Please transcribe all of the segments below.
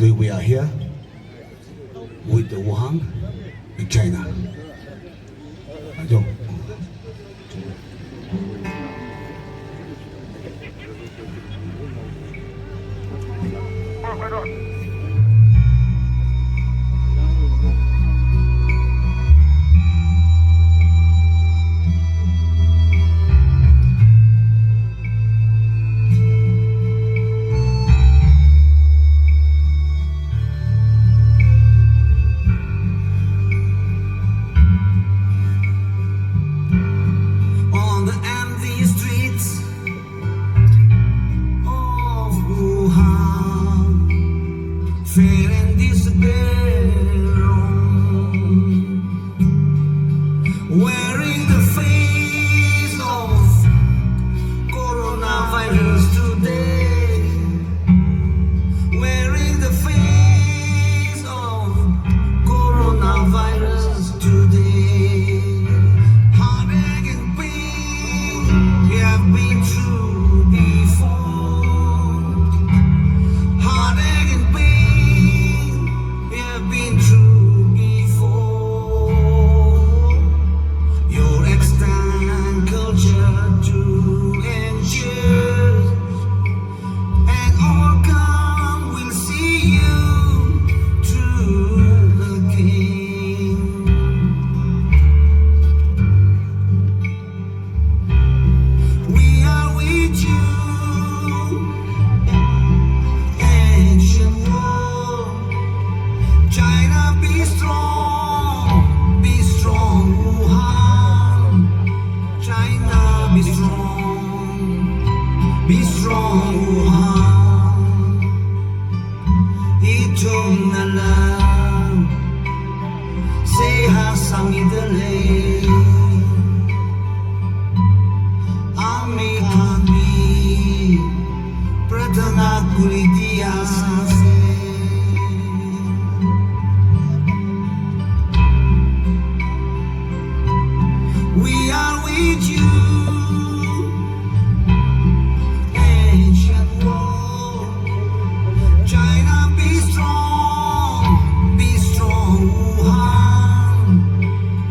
Today we are here with the Wuhan in China. Jom. On the empty streets of Wuhan, fear and despair, wearing the face of coronavirus today, wearing the face of coronavirus today. Heartache and pain we have been through before. Heartache and pain we have been through before. Your extant culture to endure, and all come will see you through again. We are with you, ancient world. China, be strong, Wuhan. China, be strong, Wuhan. Eternal love, sehat sang idalay. Ami kami pratana kulidia sase. We are with you, ancient world. China, be strong, Wuhan.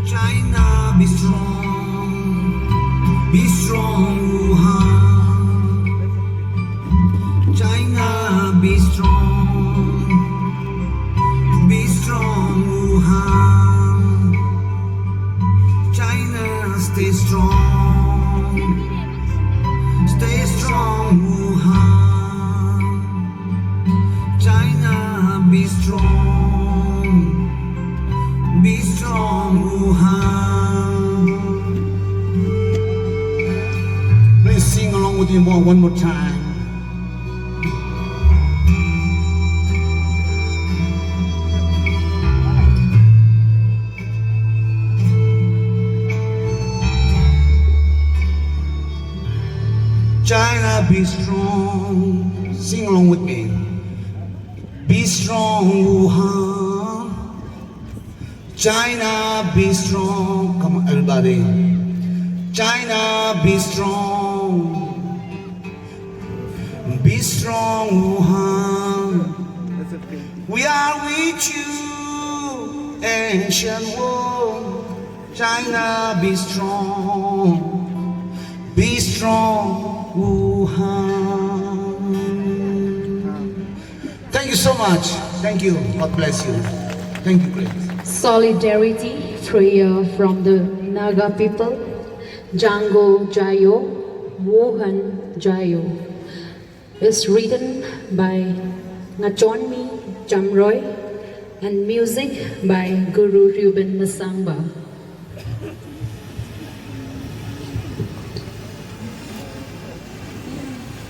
China, be strong, Wuhan. China, be strong, Wuhan. China, stay strong, Wuhan. China, be strong, Wuhan. Please sing along with me one more time. China, be strong. Sing along with me. Be strong, Wuhan. China, be strong. Come on, everybody. China, be strong. Be strong, Wuhan. We are with you, ancient world. China, be strong, Wuhan. Thank you so much. Thank you. God bless you. Thank you, please. Solidarity prayer from the Naga people. Django Jayo, Wuhan Jayo. Is written by Ngachonmi Jamroy and music by Guru Ruben Masamba.